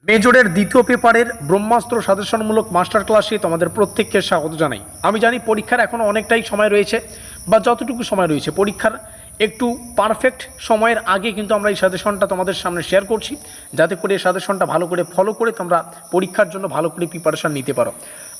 মেজরের দ্বিতীয় পেপারের ব্রহ্মাস্ত্র সাজেশনমূলক মাস্টার ক্লাসে তোমাদের প্রত্যেককে স্বাগত জানাই। আমি জানি পরীক্ষার এখনও অনেকটাই সময় রয়েছে, বা যতটুকু সময় রয়েছে পরীক্ষার একটু পারফেক্ট সময়ের আগে কিন্তু আমরা এই সাজেশনটা তোমাদের সামনে শেয়ার করছি, যাতে করে এই সাজেশনটা ভালো করে ফলো করে তোমরা পরীক্ষার জন্য ভালো করে প্রিপারেশান নিতে পারো।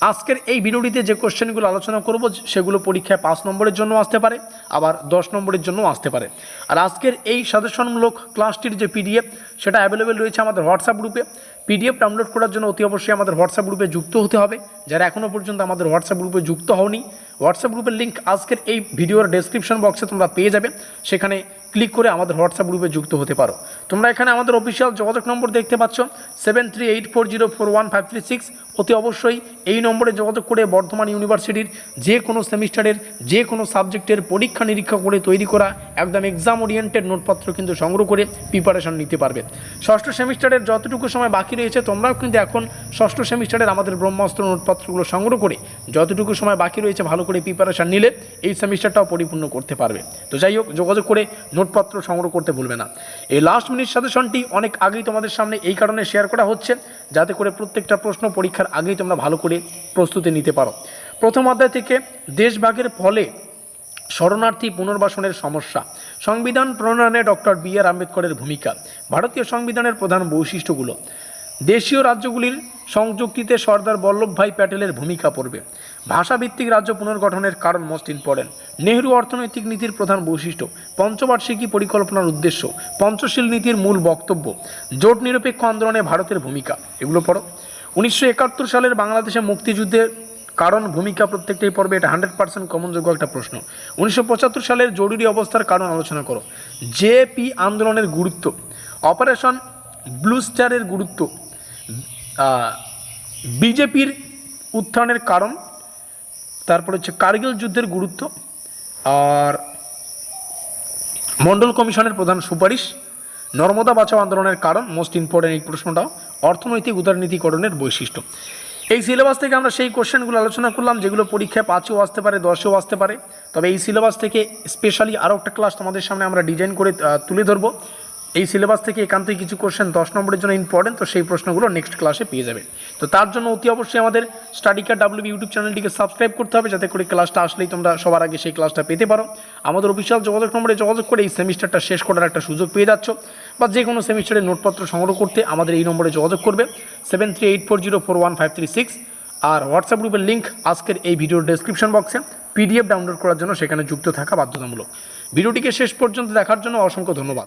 আজকের এই ভিডিওটিতে যে কোশ্চেনগুলো আলোচনা করব সেগুলো পরীক্ষায় 5 নম্বরের জন্য আসতে পারে, আবার 10 নম্বরের জন্য আসতে পারে। আর আজকের এই সাজেশনমূলক ক্লাসটির যে পিডিএফ সেটা অ্যাভেলেবেল রয়েছে আমাদের হোয়াটসঅ্যাপ গ্রুপে। পিডিএফ ডাউনলোড করার জন্য অতি অবশ্যই আমাদের হোয়াটসঅ্যাপ গ্রুপে যুক্ত হতে হবে। যারা এখনও পর্যন্ত আমাদের হোয়াটসঅ্যাপ গ্রুপে যুক্ত হওনি, হোয়াটসঅ্যাপ গ্রুপের লিঙ্ক আজকের এই ভিডিওর ডেসক্রিপশন বক্সে তোমরা পেয়ে যাবে, সেখানে ক্লিক করে আমাদের হোয়াটসঅ্যাপ গ্রুপে যুক্ত হতে পারো। তোমরা এখানে আমাদের অফিসিয়াল যোগাযোগ নম্বর দেখতে পাচ্ছ 7384041536। অতি অবশ্যই এই নম্বরে যোগাযোগ করে বর্ধমান ইউনিভার্সিটির যে কোনো সেমিস্টারের যে কোনো সাবজেক্টের পরীক্ষা নিরীক্ষা করে তৈরি করা একদম এক্সাম ওরিয়েন্টেড নোটপত্র কিন্তু সংগ্রহ করে প্রিপারেশন নিতে পারবে। ষষ্ঠ সেমিস্টারের যতটুকু সময় বাকি রয়েছে তোমরাও কিন্তু এখন ষষ্ঠ সেমিস্টারের আমাদের ব্রহ্মাস্ত্র নোটপত্রগুলো সংগ্রহ করে যতটুকু সময় বাকি রয়েছে ভালো করে প্রিপারেশন নিলে এই সেমিস্টারটাও পরিপূর্ণ করতে পারবে। তো যাই হোক, যোগাযোগ করে নোটপত্র সংগ্রহ করতে ভুলবে না। এই লাস্ট মিনিট সাজেশনটি অনেক আগেই তোমাদের সামনে এই কারণে শেয়ার করা হচ্ছে, যাতে করে প্রত্যেকটা প্রশ্ন পরীক্ষার আগেই তোমরা ভালো করে প্রস্তুতি নিতে পারো। প্রথম অধ্যায় থেকে দেশভাগের ফলে শরণার্থী পুনর্বাসনের সমস্যা, সংবিধান প্রণয়নে ডক্টর বি.আর. আম্বেদকরের ভূমিকা, ভারতীয় সংবিধানের প্রধান বৈশিষ্ট্যগুলো, দেশীয় রাজ্যগুলির সংযুক্তিতে সর্দার বল্লভভাই প্যাটেলের ভূমিকা পড়বে, ভাষাভিত্তিক রাজ্য পুনর্গঠনের কারণ মোস্ট ইম্পর্টেন্ট, নেহরু অর্থনৈতিক নীতির প্রধান বৈশিষ্ট্য, পঞ্চবার্ষিকী পরিকল্পনার উদ্দেশ্য, পঞ্চশীল নীতির মূল বক্তব্য, জোট নিরপেক্ষ আন্দোলনে ভারতের ভূমিকা, এগুলো পড়ো। 1971 সালের বাংলাদেশে মুক্তিযুদ্ধের কারণ ভূমিকা প্রত্যেকটাই পড়বে, এটা 100% কমনযোগ্য একটা প্রশ্ন। 1975 সালের জরুরি অবস্থার কারণ আলোচনা করো, জেপি আন্দোলনের গুরুত্ব, অপারেশন ব্লু স্টারের গুরুত্ব, বিজেপির উত্থানের কারণ, তারপর হচ্ছে কার্গিল যুদ্ধের গুরুত্ব, আর মন্ডল কমিশনের প্রধান সুপারিশ, নর্মদা বাঁচাও আন্দোলনের কারণ মোস্ট ইম্পর্টেন্ট এই প্রশ্নটাও, অর্থনৈতিক উদারনীতিকরণের বৈশিষ্ট্য। এই সিলেবাস থেকে আমরা সেই কোশ্চেনগুলো আলোচনা করলাম যেগুলো পরীক্ষায় 5এও আসতে পারে, 10এও আসতে পারে। তবে এই সিলেবাস থেকে স্পেশালি আরও একটা ক্লাস তোমাদের সামনে আমরা ডিজাইন করে তুলে ধরবো। এই সিলেবাস থেকে একান্তই কিছু কোশ্চেন 10 নম্বরের জন্য ইম্পর্টেন্ট, তো সেই প্রশ্নগুলো নেক্সট ক্লাসে পেয়ে যাবে। তো তার জন্য অতি অবশ্যই আমাদের স্টাডি কার্ড WB ইউটিউব চ্যানেলটিকে সাবস্ক্রাইব করতে হবে, যাতে করে ক্লাসটা আসলেই তোমরা সবার আগে সেই ক্লাসটা পেতে পারো। আমাদের অফিসিয়াল যোগাযোগ নম্বরে যোগাযোগ করে এই সেমিস্টারটা শেষ করার একটা সুযোগ পেয়ে যাচ্ছ, বা যে কোনো সেমিস্টারের নোটপত্র সংগ্রহ করতে আমাদের এই নম্বরে যোগাযোগ করবে 7384041536। আর হোয়াটসঅ্যাপ গ্রুপের লিঙ্ক আজকের এই ভিডিওর ডেসক্রিপশন বক্সে, PDF ডাউনলোড করার জন্য সেখানে যুক্ত থাকা বাধ্যতামূলক। ভিডিওটিকে শেষ পর্যন্ত দেখার জন্য অসংখ্য ধন্যবাদ।